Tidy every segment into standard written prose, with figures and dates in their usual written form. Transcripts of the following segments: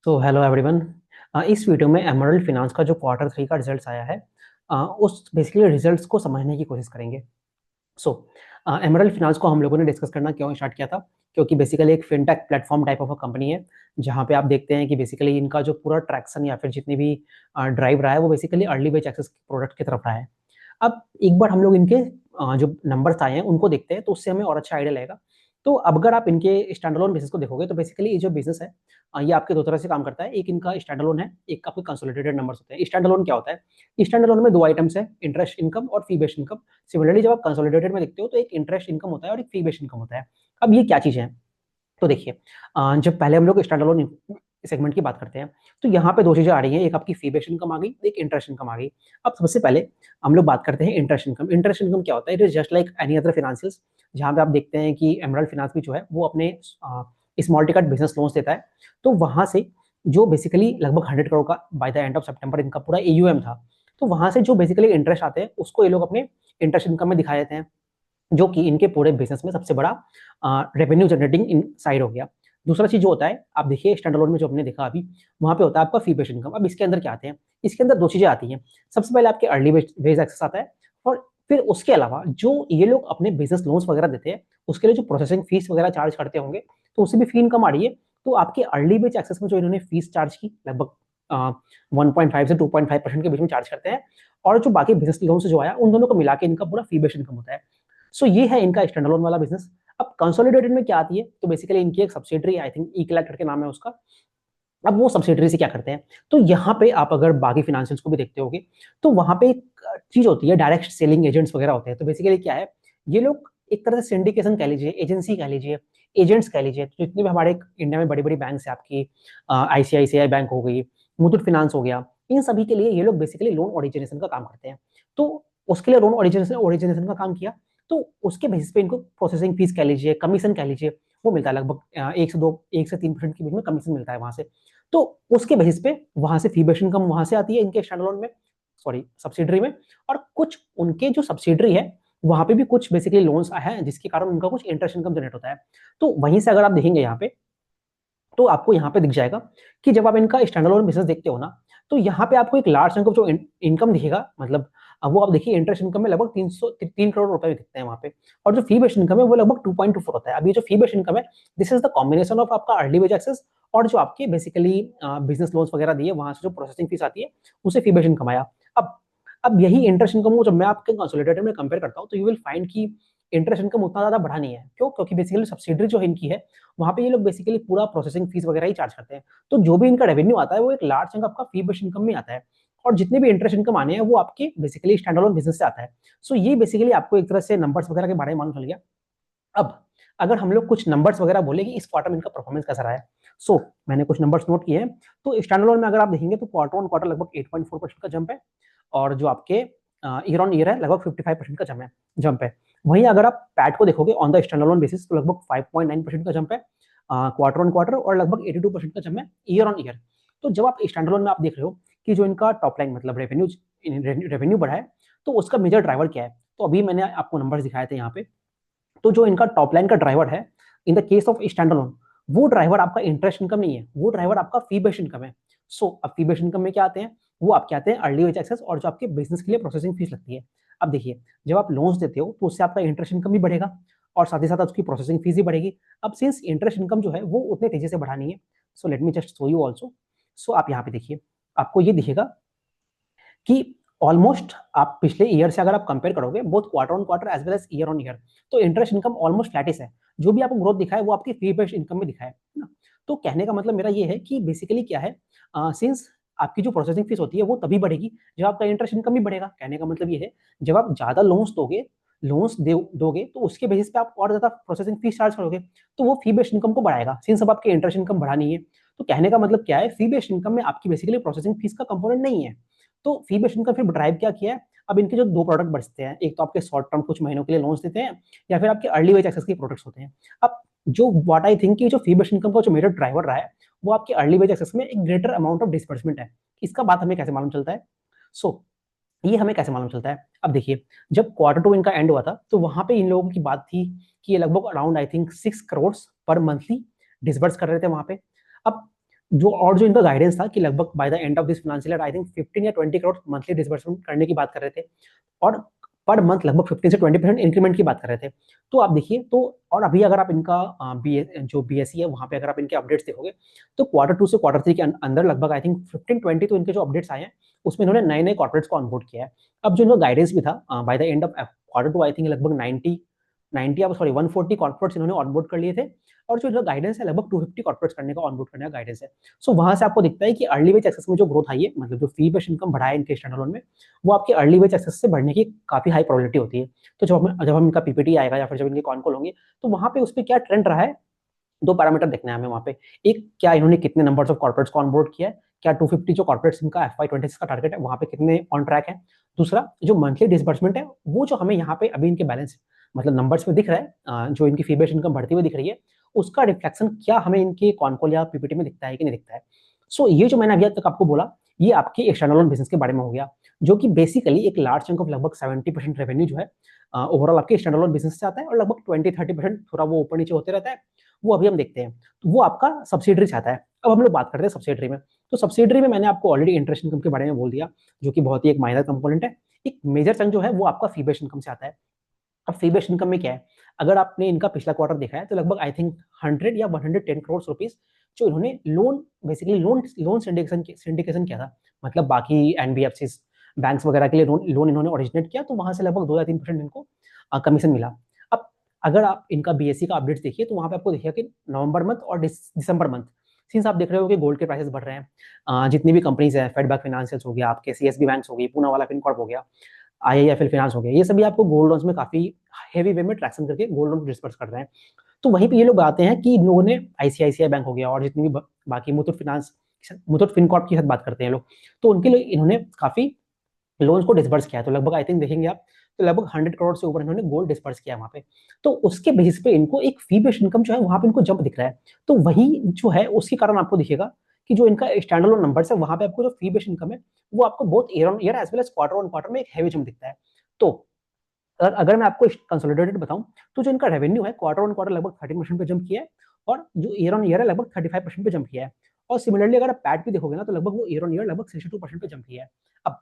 तो hello everyone. इस video में एमरल्ड फिनांस का जो क्वार्टर थ्री का रिजल्ट्स आया है, उस बेसिकली रिजल्ट्स को समझने की कोशिश करेंगे। सो एमरल्ड फिनांस को हम लोगों ने डिस्कस करना क्यों स्टार्ट किया था, क्योंकि बेसिकली एक fintech platform type of a company है, जहाँ पे आप देखते हैं कि बेसिकली इनका जो पूरा ट्रैक्शन या फिर जितनी भी ड्राइव रहा है वो basically early batch excess product की तरफ रहा है। अब एक बार हम लोग इनके जो नंबर्स आए हैं उनको देखते हैं, तो उससे हमें और अच्छा आइडिया लगेगा। तो अब अगर आप इनके स्टैंडअलोन बिजनेस को देखोगे तो बेसिकली ये जो बिजनेस है, ये आपके दो तरह से काम करता है। एक इनका स्टैंडअलोन है, एक आपके कंसोलिडेटेड नंबर्स होते हैं। स्टैंडअलोन क्या होता है? स्टैंडअलोन में दो आइटम्स है, इंटरेस्ट इनकम और फी बेस्ड इनकम। सिमिलरली जब आप कंसोलिडेटेड में देखते हो तो एक इंटरेस्ट इनकम होता है और एक फी बेस्ड इनकम होता है। अब ये क्या चीजें हैं? तो देखिए, जब पहले हम लोग स्टैंडअलोन सेगमेंट की बात करते हैं, तो यहाँ पे दो चीजें आ रही हैं, एक आपकी फी बेस्ड इनकम आ गई, एक इंटरेस्ट इनकम आ गई। अब सबसे पहले हम लोग बात करते हैं इंटरेस्ट इनकम। इंटरेस्ट इनकम क्या होता है? It is just like any other financials, जहाँ पे आप देखते हैं कि एमरल्ड फाइनेंस भी जो है वो अपने स्मॉल टिकट बिजनेस लोन्स देता है। तो वहां से जो बेसिकली लगभग 100 करोड़ का बाय द एंड ऑफ सितंबर इनका पूरा एयूएम था, तो वहां से जो बेसिकली इंटरेस्ट आते हैं उसको ये लोग अपने इंटरेस्ट इनकम में दिखा देते हैं, जो कि इनके पूरे बिजनेस में सबसे बड़ा रेवेन्यू जनरेटिंग इन साइड हो गया। दूसरा चीज जो होता है, आप देखिए स्टैंडअलोन में जो हमने देखा अभी, वहां पे होता है आपका फी बेस्ड इनकम। अब इसके अंदर क्या आते हैं? इसके अंदर दो चीजें आती हैं। सबसे पहले आपके अर्ली वेज एक्सेस आता है, और फिर उसके अलावा जो ये लोग अपने बिजनेस लोन्स वगैरह देते हैं उसके लिए जो प्रोसेसिंग फीस वगैरह चार्ज करते होंगे, तो उससे भी फी इनकम आ रही है। तो आपके अर्ली बेच एक्सेस में जो इन्होंने फीस चार्ज की, लगभग 1.5 से 2.5% के बीच में चार्ज करते हैं, और जो बाकी बिजनेस लोन से जो आया उन दोनों को मिला के इनका पूरा फी बेस्ड इनकम होता है। सो ये है इनका स्टैंडअलोन वाला बिजनेस। अब कंसोलिडेटेड में क्या आती है? तो बेसिकली इनकी एक सब्सिडरी, आई थिंक इक्लेट करके नाम है उसका। अब वो सब्सिडरी से क्या करते हैं? तो यहाँ पे आप अगर बाकी फाइनेंशियल्स को भी देखते होगे, तो वहां पे एक चीज होती है, डायरेक्ट सेलिंग एजेंट्स वगैरह होते हैं। तो बेसिकली क्या है, ये लोग एक तरह से सिंडिकेशन कह लीजिए, एजेंसी कह लीजिए, एजेंट्स कह लीजिए। तो जितने भी हमारे इंडिया में बड़ी बड़ी बैंक है, आपकी आईसीआईसीआई बैंक हो गई, मुथूट फिनांस हो गया, इन सभी के लिए ये लोग बेसिकली लोन ओरिजिनेशन का काम करते हैं। तो उसके लिए लोन ओरिजिनेशन का काम किया, तो उसके बेसिस पे इनको प्रोसेसिंग फीस कह लीजिए, कमीशन कह लीजिए, वो मिलता है लगभग 1 से 3% के बीच में कमीशन मिलता है वहां से। तो उसके बेसिस पे वहां से फी बेस्ड इनकम वहां से आती है इनके स्टैंडअलोन में, सॉरी सब्सिडरी में। और कुछ उनके जो सब्सिडरी है वहां पे भी कुछ बेसिकली लोन्स हैं, जिसके कारण उनका कुछ इंटरेस्ट इनकम जनरेट होता है। तो वहीं से अगर आप देखेंगे यहाँ पे, तो आपको यहाँ पे दिख जाएगा कि जब आप इनका स्टैंडअलोन बिजनेस देखते हो ना, तो यहाँ पे आपको एक लार्ज चंक ऑफ जो इनकम दिखेगा, मतलब अब वो आप देखिए इंटरेस्ट इनकम में लगभग 3 करोड़ रुपए दिखते हैं वहाँ पे। और जो फी बेस्ड इनकम है वो लगभग 2.24 होता है। अब ये जो फी बेस्ड इनकम है, this is the combination of आपका अर्ली वेज एक्सेस और जो आपके बेसिकली बिजनेस लोन्स वगैरह दिए, वहां से जो प्रोसेसिंग फीस आती है उसे फी बेस्ड इनकम आया। अब यही इंटरेस्ट इनकम को जब मैं आपके कंसोलिडेटेड में कंपेयर करता हूँ, तो यू विल फाइंड कि इंटरेस्ट इनकम उतना ज्यादा बढ़ा नहीं है। क्यों? क्योंकि बेसिकली सब्सिडरी जो इनकी है, वहां पे ये लोग बेसिकली पूरा प्रोसेसिंग फीस वगैरह ही चार्ज करते हैं। तो जो भी इनका रेवेन्यू आता है वो एक लार्ज चंक आपका फी बेस्ड इनकम में आता है, और जितने भी इंटरेस्ट इनकम आने हैं वो आपके बेसिकली स्टैंडअलोन बिजनेस से आता है। सो ये बेसिकली आपको एक तरह से नंबर्स वगैरह के बारे में मालूम चल गया। अब अगर हम लोग कुछ नंबर्स वगैरह बोले कि इस क्वार्टर में इनका परफॉर्मेंस कैसा रहा है, सो मैंने कुछ नंबर्स नोट किए हैं। तो स्टैंडअलोन में अगर आप देखेंगे तो क्वार्टर ऑन क्वार्टर लगभग 8.4% का जंप है, और जो आपके ईयर ऑन ईयर है लगभग 55% का जंप है। वहीं अगर आप पैट को देखोगे ऑन द स्टैंडअलोन बेसिस, तो लगभग 5.9% का जंप है क्वार्टर ऑन क्वार्टर, और लगभग 82% का जंप है ईयर ऑन ईयर। तो जब आप स्टैंडअलोन में आप देख रहे हो कि जो इनका टॉप लाइन मतलब रेवेन्यू बढ़ा है, तो उसका मेजर ड्राइवर क्या है? तो अभी मैंने आपको नंबर्स दिखाए थे यहाँ पे। तो जो इनका टॉप लाइन का ड्राइवर है in the case of standalone, वो ड्राइवर आपका इंटरेस्ट इनकम नहीं है, वो ड्राइवर आपका फी बेस्ड इनकम है। सो अब फी बेस्ड इनकम में क्या आते हैं? वो आपके आते हैं अर्ली वेज एक्सेस और जो आपके बिजनेस के लिए प्रोसेसिंग फीस लगती है। अब देखिए, जब आप लोन्स देते हो तो उससे आपका इंटरेस्ट इनकम भी बढ़ेगा, और साथ ही साथ उसकी प्रोसेसिंग फीस भी बढ़ेगी। अब सिंस इंटरेस्ट इनकम जो है वो उतने तेजी से बढ़ानी है, so let me just show you also. So आप यहाँ पे देखिए, आपको ये दिखेगा कि ऑलमोस्ट आप पिछले ईयर से अगर आप कंपेयर करोगे both quarter on quarter as well as year on year, तो इंटरेस्ट इनकम ऑलमोस्ट फ्लैटिस है। जो भी आपको ग्रोथ दिखा है वो आपकी फी बेस्ड इनकम में दिखा है ना। तो कहने का मतलब मेरा ये है कि बेसिकली क्या है, सिंस आपकी जो प्रोसेसिंग फीस होती है वो तभी बढ़ेगी जब आपका इंटरेस्ट इनकम भी बढ़ेगा। कहने का मतलब ये है, जब आप ज्यादा लोन्स दोगे तो उसके बेसिस पे आप और ज्यादा प्रोसेसिंग फीस चार्ज करोगे, तो वो फी बेस्ड इनकम को बढ़ाएगा। सिंस अब आपके इंटरेस्ट इनकम बढ़ा नहीं है, तो कहने का मतलब क्या है, फी बेस्ड इनकम में आपकी बेसिकली प्रोसेसिंग फीस का कंपोनेंट नहीं है। तो फी बेस्ड इनकम फिर ड्राइव क्या किया है? अब इनके जो दो प्रोडक्ट बचते हैं, एक तो आपके शॉर्ट टर्म कुछ महीनों के लिए लोन्स देते हैं, या फिर आपके अर्ली वेज एक्सेस के प्रोडक्ट्स होते हैं। अब जो व्हाट आई थिंक कि जो फी बेस्ड इनकम का जो मेजर ड्राइवर रहा है, वो आपके अर्ली वेज एक्सेस में एक ग्रेटर अमाउंट ऑफ डिस्बर्समेंट है। इसका बात हमें कैसे मालूम चलता है? सो ये हमें कैसे मालूम चलता है? अब देखिए, जब क्वार्टर टू इनका एंड हुआ था, तो वहां पे इन लोगों की बात थी कि ये लगभग अराउंड आई थिंक 6 करोड़ पर मंथली डिसबर्स कर रहे थे वहां पे। अब जो इनका गाइडेंस था कि लगभग bye the end of this financial year I think 15 या 20 करोड़ मंथली डिसबर्समेंट करने की बात कर रहे थे, और पर मंथ लगभग 15 से 20% इंक्रीमेंट की बात कर रहे थे। तो आप देखिए, तो और अभी अगर आप इनका जो बीएसई है वहां पे अगर आप इनके अपडेट्स देखोगे, तो क्वार्टर 2 से क्वार्टर 3 के अंदर लगभग आई थिंक 15-20 तो इनके जो अपडेट्स आए हैं उसमें इन्होंने नए नए कॉर्पोरेट्स को ऑनबोर्ड किया है। अब जो इनका गाइडेंस भी था bye the end of quarter 2 I think लगभग 90 अब सॉरी 140 कॉर्पोरेट्स इन्होंने ऑनबोर्ड कर लिए थे, और जो इनका गाइडेंस है लगभग 250 कॉर्पोरेट्स करने का ऑनबोर्ड करने का गाइडेंस है। सो वहां से आपको दिखता है कि अर्ली वेज एक्सेस में जो ग्रोथ आई है, मतलब जो फी बेस्ड इनकम बढ़ा है इनके स्टैंडअलोन में, वो आपके अर्ली वेज एक्सेस से बढ़ने की काफी हाई प्रोबेबिलिटी होती है। तो जब हम इनका पीपीटी आएगा या फिर जब इनके कॉन कॉल होंगे, तो वहां पे उस पर क्या ट्रेंड रहा है, दो पैरामीटर देखने हैं हमें वहां पे। एक, क्या इन्होंने कितने नंबर्स ऑफ कॉर्पोरेट्स को ऑनबोर्ड किया है, क्या 250 जो कॉर्पोरेट्स इनका FY26 का टारगेट है वहां पे कितने ऑन ट्रैक है। दूसरा, जो मंथली डिसबर्समेंट है वो जो हमें यहाँ पे अभी इनके बैलेंस मतलब नंबर्स में दिख रहा है, जो इनकी फी बेस्ड इनकम बढ़ती हुई दिख रही है, उसका रिफ्लेक्शन क्या हमें इनके कॉन कॉल या पीपीटी में दिखता है कि नहीं दिखता है। सो ये जो मैंने अभी तक आपको बोला, ये आपके एक्सटर्नल बिजनेस के बारे में हो गया, जो कि बेसिकली एक लार्ज चंक ऑफ लगभग 70% रेवेन्यू जो है ओवरऑल आपके एक्सटर्नल बिजनेस से आता है, और लगभग 20-30% थोड़ा वो ऊपर नीचे होते रहता है, वो अभी हम देखते हैं। तो वो आपका सब्सिडरी से आता है। अब हम लोग बात करते हैं सब्सिडरी में। तो सब्सिडरी में मैंने आपको ऑलरेडी इंटरेस्ट इनकम के बारे में बोल दिया, जो कि बहुत ही एक माइनर कंपोनेंट है। एक मेजर चंक जो है वो आपका फी बेस्ड इनकम से आता है। अब फी बेस्ड इनकम में क्या है, अगर आपने इनका पिछला क्वार्टर देखा है तो लगभग आई थिंक 100 या 110 करोड़ रुपीस जो इन्होंने लोन बेसिकली लोन सिंडिकेशन किया था, मतलब बाकी एनबीएफसी बैंक्स वगैरह के लिए लोन इन्होंने ओरिजिनेट किया, तो वहां से लगभग 2 या 3% इनको कमीशन मिला। अब अगर आप इनका बीएससी का अपडेट देखिए, तो वहां पे आपको देखिए कि नवंबर मंथ और दिसंबर मंथ, सिंस आप देख रहे हो कि गोल्ड के प्राइसेस बढ़ रहे हैं, जितनी भी कंपनीज है, फेडबैक फाइनेंशियल्स हो गया, आपके सीएसबी बैंक्स हो गई, पूना वाला फिनकॉर्प हो गया, आईआईएफएल फाइनेंस हो गया, ये सभी आपको गोल्ड लोन्स में काफी हेवी वे में ट्रैक्शन करके गोल्ड लोन डिस्पर्स कर रहे हैं। तो वहीं पे ये लोग आते हैं कि इन लोगों ने आईसीआईसीआई बैंक हो गया और जितनी भी बाकी मुथूट फिनकॉर्प की बात करते हैं लोग, तो उनके लिए इन्होंने काफी लोन्स को डिस्पर्स किया है। तो लगभग आई थिंक देखेंगे आप, तो लगभग 100 करोड़ से ऊपर इन्होंने गोल्ड डिस्पर्स किया वहां पे। तो उसके बेसिस पे इनको एक फी बेस्ड इनकम जो है वहां पे इनको जंप दिख रहा है। तो वही जो है उसके कारण आपको दिखेगा कि जो इनका स्टैंड अलोन नंबर्स है वहां पे आपको जो फी बेस्ड इनकम है वो आपको बहुत year on year as well as quarter on quarter में एक हैवी जंप दिखता है। तो अगर मैं आपको कंसोलिडेटेड बताऊं, तो जो इनका रेवेन्यू है क्वार्टर ऑन क्वार्टर लगभग 13% पे जंप किया है, और जो ईयर ऑन ईयर है लगभग 35% पे जंप किया है। और सिमिलरली अगर आप पैट भी देखोगे ना, तो लगभग वो ईयर ऑन ईयर लगभग 62% पे जंप किया है। अब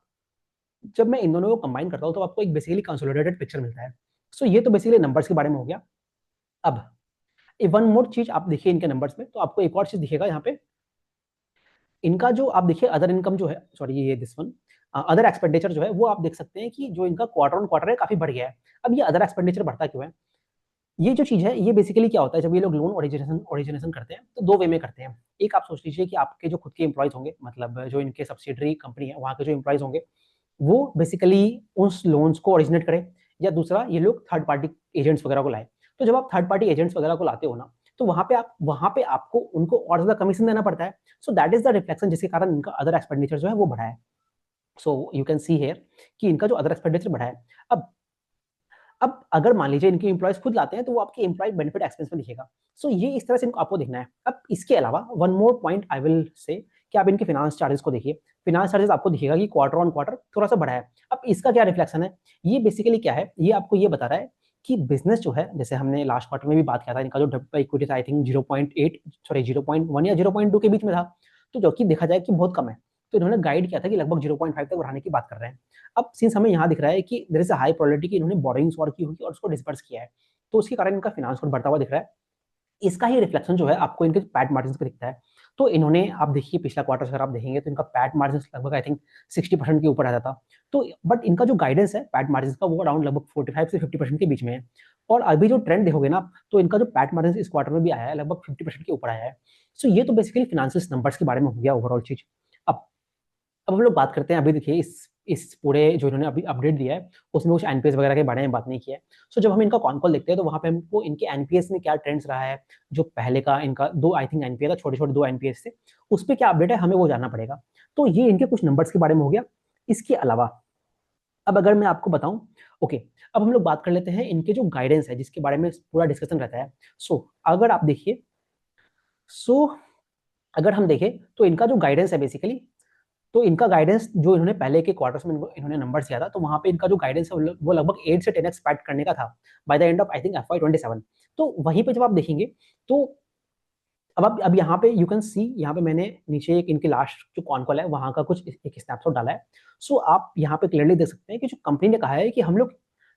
जब मैं इन दोनों को कंबाइन करता हूँ तो आपको एक बेसिकली कंसोलिडेटेड पिक्चर मिलता है। सो ये तो बेसिकली नंबर्स के बारे में हो गया। अब वन मोर चीज आप देखिए इनके नंबर्स में, तो आपको एक और चीज दिखेगा यहाँ पे, इनका जो आप देखिए अदर इनकम जो है, सॉरी ये दिस वन, अदर एक्सपेंडिचर जो है वो आप देख सकते हैं कि जो इनका क्वार्टर ऑन क्वार्टर है काफी बढ़ गया है। अब ये अदर एक्सपेंडिचर बढ़ता क्यों है, ये जो चीज है ये बेसिकली क्या होता है, जब ये लोग लोन ओरिजिनेशन करते हैं तो दो वे में करते हैं। एक आप सोच लीजिए कि आपके जो खुद के एम्प्लॉयज होंगे, मतलब जो इनके सब्सिडरी कंपनी है वहाँ के जो एम्प्लॉयज होंगे, वो बेसिकली उस लोन्स को ओरिजिनेट करें, या दूसरा ये लोग थर्ड पार्टी एजेंट्स वगैरह को लाए। तो जब आप थर्ड पार्टी एजेंट्स वगैरह को लाते हो ना, तो वहां पे आपको उनको और ज्यादा कमीशन देना पड़ता है। सो दैट इज द रिफ्लेक्शन जिसके कारण इनका अदर एक्सपेंडिचर जो है वो बढ़ा है। So you can see here कि इनका जो अदर एक्सपेंडिचर बढ़ा है। अब अगर मान लीजिए इनके एम्प्लॉयज खुद लाते हैं, तो वो आपके एम्प्लॉय बेनिफिट एक्सपेंस में दिखेगा। सो ये इस तरह से इनको आपको देखना है। अब इसके अलावा one more point I will say कि आप इनके फाइनेंस चार्जेस को देखिए। फाइनेंस चार्जेस आपको दिखेगा कि क्वार्टर ऑन क्वार्टर थोड़ा सा बढ़ा है। अब इसका क्या रिफ्लेक्शन है, ये बेसिकली क्या है, ये आपको ये बता रहा है कि बिजनेस जो है, जैसे हमने लास्ट क्वार्टर में भी बात किया था, इनका जो डेब्ट इक्विटी था आई थिंक 0.8 सॉरी 0.1 या 0.2 के बीच में था, तो जो कि देखा जाए कि बहुत कम है। तो इन्होंने गाइड किया था कि लगभग 0.5 तक बढ़ाने की बात कर रहे हैं। अब सिंस हमें यहाँ दिख रहा है कि there is a high probability कि इन्होंने बोरिंग्स और की होगी और उसको डिस्पर्स किया है, तो उसके कारण इनका फाइनेंस कोड बढ़ता हुआ दिख रहा है। इसका ही रिफ्लेक्शन जो है आपको इनके पैट मार्जिन पे दिखता है। तो इन्होंने, आप देखिए पिछला क्वार्टर अगर आप देखेंगे तो इनका पैट मार्जिन लगभग आई थिंक 60% के ऊपर आता था। तो बट इनका जो गाइडेंस है पैट मार्जिन का वो अराउंड लगभग 45 से 50% के बीच में है। और अभी जो ट्रेंड देखोगे ना, तो इनका जो पैट मार्जिन इस क्वार्टर में भी आया है लगभग 50% के ऊपर आया है। सो ये तो बेसिकली फाइनेंशियल नंबर्स के बारे में हो गया ओवरऑल चीज। अब हम लोग बात करते हैं, अभी देखिए इस पूरे जो इन्होंने अभी अपडेट दिया है उसमें कुछ एनपीएस वगैरह के बारे में बात नहीं किया है। सो जब हम इनका कॉन कॉल देखते हैं तो वहाँ पे हमको इनके एनपीएस में क्या ट्रेंड्स रहा है, जो पहले का इनका दो आई थिंक एनपीएस था, छोटे छोटे दो एनपीएस थे, उस पर क्या अपडेट है हमें वो जानना पड़ेगा। तो ये इनके कुछ नंबर्स के बारे में हो गया। इसके अलावा अब अगर मैं आपको बताऊं, ओके, अब हम लोग बात कर लेते हैं इनके जो गाइडेंस है जिसके बारे में पूरा डिस्कशन रहता है। सो अगर आप देखिए, सो अगर हम देखें तो इनका जो गाइडेंस है बेसिकली, तो इनका गाइडेंस जो इन्होंने पहले के क्वार्टर्स में इन्होंने नंबर्स दिया था, तो वहां पे इनका जो गाइडेंस है वो लगभग 8 से 10 एक्सपेक्ट करने का था bye the end of I think FY27। तो वहीं पे जब आप देखेंगे, तो अब यहाँ पे यू कैन सी, यहाँ पे मैंने नीचे एक इनकी लास्ट जो कॉन कॉल है वहाँ का कुछ एक स्नैपशॉट डाला है। सो आप यहाँ पे क्लियरली देख सकते हैं कि जो कंपनी ने कहा है कि हम लोग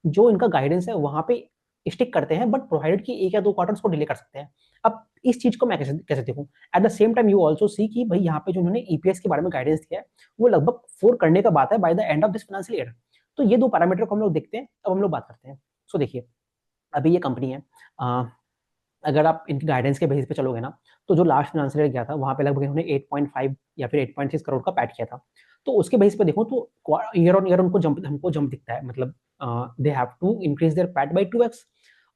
जो इनका गाइडेंस है वहाँ पे स्टिक करते हैं, बट प्रोवाइडेड कि 1 या 2 क्वार्टर्स को डिले कर सकते हैं। अब इस चीज को मैं कैसे कैसे देखूं? At the same time you also सी कि भाई यहाँ पे जो उन्होंने ईपीएस के बारे में गाइडेंस दिया है वो लगभग 4 करने का बात है bye the end of this financial year. तो ये दो पैरामीटर को हम लोग देखते हैं, अब हम लोग बात करते हैं। सो देखिए, अभी ये कंपनी है, अगर आप इनकी गाइडेंस के बेसिस पे चलोगे ना, तो जो लास्ट फाइनेंशियल ईयर गया था वहाँ पे लगभग इन्होंने 8.5 या फिर 8.6 करोड़ का पैट किया था। तो उसके बेसिस पे देखो तो ईयर ऑन ईयर उनको हमको जंप दिखता है, मतलब they have to increase their PAT by 2x,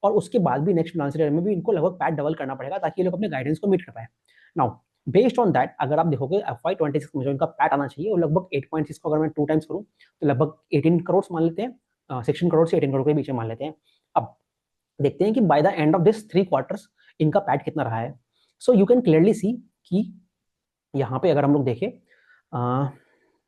और उसके बाद भी नेक्स्ट फाइनेंशियल ईयर में भी इनको लगभग पैट डबल करना पड़ेगा ताकि ये लोग अपने गाइडेंस को मीट कर पाए। नाउ बेस्ड ऑन दैट अगर आप देखोगे FY26 में जो इनका पैट आना चाहिए वो लगभग 8.6 को अगर मैं 2 टाइम्स करूँ तो लगभग 18 करोड़ मान लेते हैं, 16 करोड़ से 18 करोड़ के बीच में मान लेते हैं। अब देखते हैं कि by the end of this 3 quarters इनका पैट कितना रहा है। So you can clearly see कि यहाँ पे अगर हम लोग देखें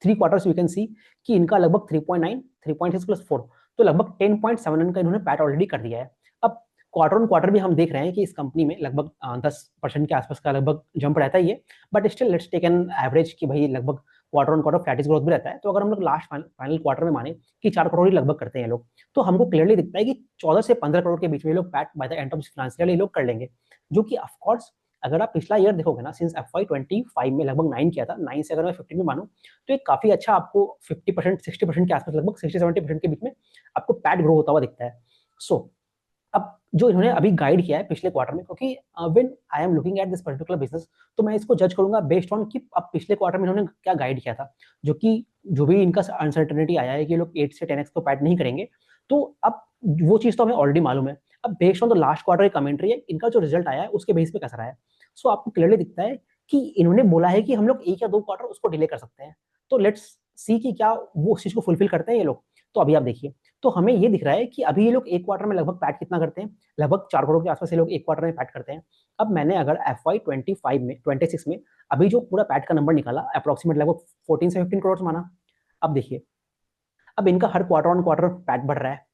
3 क्वार्टर्स यू कैन सी कि इनका लगभग 3.9, 3.6 प्लस 4, तो लगभग 10.7 का इन्होंने पैट ऑलरेडी कर दिया है। अब क्वार्टर ऑन क्वार्टर भी हम देख रहे हैं कि इस कंपनी में लगभग 10% के आसपास का लगभग जंप रहता है ये, but still let's take an average कि भाई लगभग quarter on quarter flattish growth भी रहता है। तो अगर हम लोग लास्ट फाइनल क्वार्टर में माने कि 4 करोड़ ही लगभग करते हैं लोग, तो हमको क्लियरली दिखता है कि 14 से 15 करोड़ के बीच में लोग PAT bye the end of financial year लोग कर लेंगे, जो कि ऑफ कोर्स अगर आप पिछला ईयर देखोगे ना, सिंस FY25 में लगभग 9 किया था, 9 से अगर मैं 15 में मानूं तो एक काफी अच्छा आपको 50% 60% के आसपास, लगभग 60-70% के बीच में आपको पैट ग्रो होता हुआ दिखता है। सो अब जो इन्होंने अभी गाइड किया है पिछले क्वार्टर में, क्योंकि when I am looking at this particular business तो मैं इसको जज करूंगा बेस्ड ऑन कि अब पिछले क्वार्टर में इन्होंने क्या गाइड किया था, जो कि जो भी इनका अनसर्टेनिटी आया है कि लोग 8 से 10x को पैट नहीं करेंगे, तो अब वो चीज तो हमें ऑलरेडी मालूम है। अब based on the last quarter की कमेंट्री है, इनका जो रिजल्ट आया है उसके बेस पे कैसा रहा है। सो आपको क्लियरली दिखता है कि इन्होंने बोला है कि हम लोग 1 या 2 क्वार्टर उसको डिले कर सकते हैं। तो लेट्स सी कि क्या वो उस चीज को फुलफिल करते हैं ये लोग। तो अभी आप देखिए, तो हमें ये दिख रहा है कि अभी ये लोग 1 क्वार्टर में लगभग पैट कितना करते हैं, लगभग 4 करोड़ के आसपास ये लोग 1 क्वार्टर में पैट करते हैं। अब मैंने अगर FY25 में 26 में अभी जो पूरा पैट का नंबर निकाला अप्रोक्सीमेट लगभग 14 से 15 करोड़ माना। अब देखिए, अब इनका हर क्वार्टर ऑन क्वार्टर पैट बढ़ रहा है।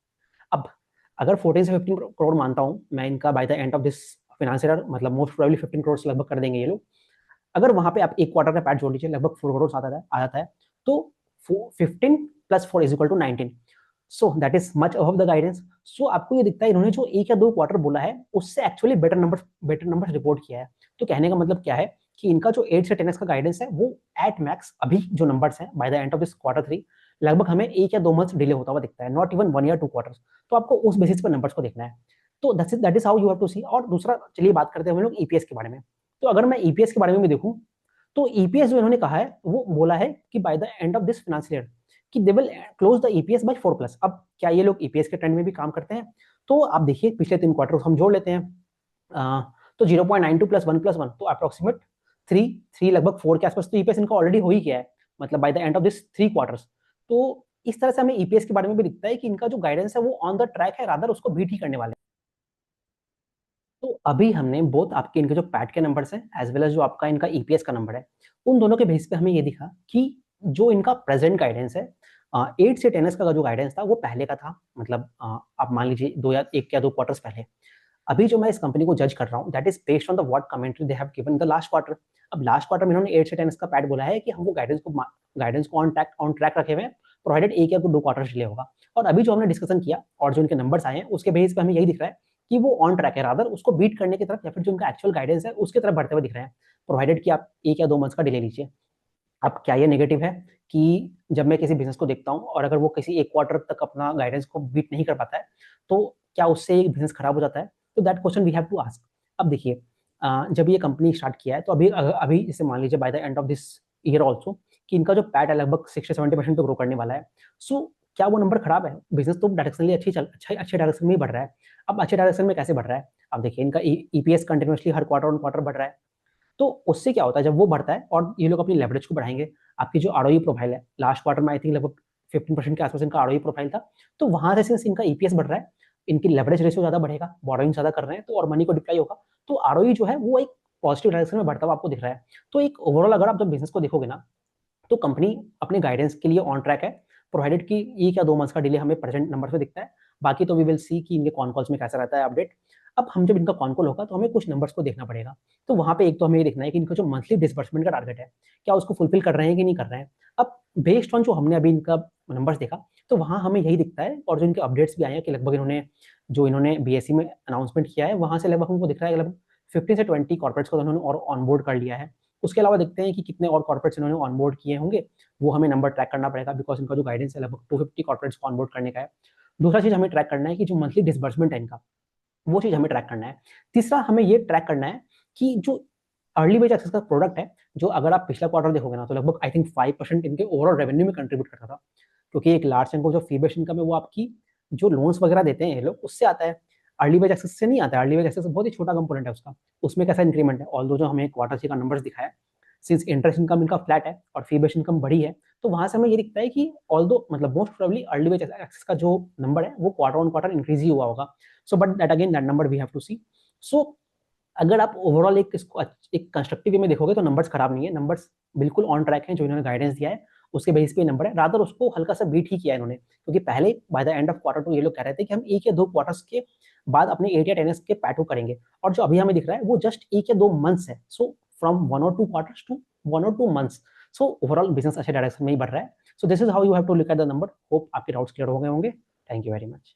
अब अगर 14 से 15 करोड़ मानता हूं मैं इनका bye the end of this financial year, मतलब मोस्ट प्रोबेबली 15 करोड़ लगभग कर देंगे ये लोग। अगर वहां पे आप 1 क्वार्टर का पैट जोड़ लीजिए लगभग 4 करोड़ आ जाता है, तो 15 plus 4 is equal to 19। So that is much above the guidance. So आपको ये दिखता है इन्होंने जो 1 या 2 क्वार्टर बोला है उससे एक्चुअली बेटर नंबर रिपोर्ट किया है। तो कहने का मतलब क्या है कि इनका जो 8 से 10x का गाइडेंस है वो एट मैक्स अभी जो नंबर्स हैं bye the end of this quarter 3 लगभग हमें 1 या 2 मंथ्स डिले होता हुआ दिखता है, नॉट इवन 1 या 2 क्वार्टर्स। तो आपको उस बेसिस पर नंबर्स को देखना है। तो that is how you have to see. और दूसरा चलिए बात करते हैं हम लोग ईपीएस के बारे में। तो अगर मैं ईपीएस के बारे में भी देखूं तो ईपीएस जो इन्होंने कहा है वो बोला है कि by the end of this financial year कि they will close the EPS by 4+। अब क्या ये लोग ईपीएस के ट्रेंड में भी काम करते हैं? तो आप देखिए पिछले 3 क्वार्टर हम जोड़ लेते हैं, तो 0.92 प्लस 1+1 तो अप्रोक्सीमेट 3 लगभग 4 के आसपास तो ईपीएस इनका ऑलरेडी हो ही गया है, मतलब bye the end of this 3 quarters. तो इस तरह से हमें ईपीएस के बारे में भी दिखता है कि इनका जो गाइडेंस है वो ऑन द ट्रैक है, रादर उसको बीट ही करने वाले। तो अभी हमने बोथ आपके इनके जो पैट के नंबर्स हैं एज वेल एज जो आपका इनका ईपीएस का नंबर है, उन दोनों के बेस पे हमें ये दिखा कि जो इनका प्रेजेंट गाइडेंस है 8 से 10x का जो गाइडेंस था वो पहले का था, मतलब आप मान लीजिए 1 या 2 क्वार्टर्स पहले। अभी जो मैं इस कंपनी को जज कर रहा हूँ that is based on the what commentary they have given the last quarter. अब लास्ट क्वार्टर में इन्होंने 8 से 10x का पैट बोला है कि हमको गाइडेंस को ऑन ट्रैक रखे हुए हैं, प्रोवाइडेड 1 या 2 क्वार्टर डिले होगा। और अभी जो हमने डिस्कशन किया और जो इनके नंबर्स आए हैं उसके बेस पे हमें यही दिख रहा है कि वो ऑन ट्रैक है, रादर उसको बीट करने की तरफ या फिर जो उनका एक्चुअल गाइडेंस है उसके तरफ बढ़ते हुए दिख रहे हैं, प्रोवाइडेड कि आप 1 या 2 मंथ्स का डिले लीजिए। अब क्या ये नेगेटिव है कि जब मैं किसी बिजनेस को देखता हूँ और अगर वो किसी 1 क्वार्टर तक अपना गाइडेंस को बीट नहीं कर पाता है तो क्या उससे एक बिजनेस खराब हो जाता है? तो that question we have to ask. अब देखिए, जब ये कंपनी स्टार्ट किया है तो अभी अभी इसे मान लीजिए bye the end of this year also कि इनका जो पैट है लगभग 60-70% पे ग्रो करने वाला है। सो क्या वो नंबर खराब है? बिजनेस तो डायरेक्शनली अच्छे डायरेक्शन में ही बढ़ रहा है। अब अच्छे डायरेक्शन में कैसे बढ़ रहा है? अब देखिए इनका EPS continuously her quarter on quarter बढ़ रहा है। तो उससे क्या होता है जब वो बढ़ता है और ये लोग अपनी लेवरेज को बढ़ाएंगे, आपकी जो आरओई प्रोफाइल है लास्ट क्वार्टर में आई थिंक लगभग 15% के आसपास इनका आरओई प्रोफाइल था, तो वहां से सिंस इनका ईपीएस बढ़ रहा है, इनकी लेवरेज रेशियो ज्यादा बढ़ेगा, बोरोइंग ज्यादा कर रहे हैं तो और मनी को डिप्लॉय होगा, तो आरओई जो है वो एक पॉजिटिव डायरेक्शन में बढ़ता हुआ आपको दिख रहा है। तो एक ओवरऑल अगर आप जब बिजनेस को देखोगे ना तो कंपनी अपने गाइडेंस के लिए ऑन ट्रैक है, प्रोवाइडेड कि 1 या 2 मंथ्स का डिले हमें प्रेजेंट नंबर पे दिखता है। बाकी तो वी विल सी कि इनके कॉन कॉल्स में कैसा रहता है अपडेट। अब हम जब इनका कॉन कॉल होगा तो हमें कुछ नंबर्स को देखना पड़ेगा। तो वहाँ पे एक तो हमें ये देखना है कि इनका जो मंथली डिसबर्समेंट का टारगेट है, क्या उसको फुलफिल कर रहे हैं कि नहीं कर रहे हैं। अब बेस्ड ऑन जो हमने अभी इनका नंबर्स देखा, तो वहाँ हमें यही दिखता है, और जो इनके अपडेट्स भी आए हैं कि लगभग इन्होंने बीएसई में अनाउंसमेंट किया है, वहाँ से लगभग हमको दिख रहा है लगभग 15 से 20 कॉर्पोरेट्स को उन्होंने और ऑनबोर्ड कर लिया है। उसके अलावा देखते हैं कि कितने और कॉर्पोरेट्स इन्होंने ऑनबोर्ड किए होंगे, वो हमें नंबर ट्रैक करना पड़ेगा, बिकॉज इनका जो गाइडेंस है लगभग 250 कॉर्पोरेट्स को ऑनबोर्ड करने का है। दूसरा चीज हमें ट्रैक करना है कि जो मंथली डिसबर्समेंट है इनका, वो चीज हमें ट्रैक करना है। तीसरा हमें ये ट्रैक करना है कि जो अर्ली बेच एक्सेस का प्रोडक्ट है, जो अगर आप पिछला क्वार्टर देखोगे ना, तो लगभग आई थिंक 5% इनके ओवरऑल रेवेन्यू में कंट्रीब्यूट करता था, क्योंकि एक लार्ज चंक ऑफ जो फी बेस्ड इनकम है वो आपकी जो लोन्स वगैरह देते हैं ये लोग, उससे आता है। अर्ली बेच एक्सेस से नहीं आता है। अर्ली बेच एक्सेस बहुत ही छोटा कंपोनेंट है उसका, उसमें कैसा इंक्रीमेंट है। ऑल्दो जो हमें क्वार्टर सी का नंबर्स दिखाया, सिंस इंटरेस्ट इनकम इनका फ्लैट है और फी बेस्ड इनकम बड़ी है, तो वहां से हमें ये दिखता है कि ऑल्दो मतलब most probably early batch access का जो नंबर है वो क्वार्टर ऑन क्वार्टर इंक्रीज ही हुआ होगा। So but that again that number we have to see. So अगर आप ओवरऑल एक कंस्ट्रक्टिव वे में देखोगे तो नंबर्स खराब नहीं है, नंबर्स बिल्कुल ऑन ट्रैक हैं। जो इन्होंने गाइडेंस दिया है उसके बेसिस पे नंबर है, रादर उसको हल्का सा बीट ही किया है इन्होंने, क्योंकि पहले by the end of quarter two ये लोग कह रहे थे कि हम 1 या 2 क्वार्टर्स के बाद अपने 8 या 10 के पैटू करेंगे, और जो अभी हमें दिख रहा है वो जस्ट 1 या 2 मंथ्स है। सो फ्रॉम 1 और 2 क्वार्टर्स टू 1 और 2 मंथ्स। सो ओवरऑल बिजनेस अच्छे डायरेक्शन में ही बढ़ रहा है। So this is how you have to look at the number. Hope आपके डाउट्स क्लियर हो गए होंगे। Thank you very much.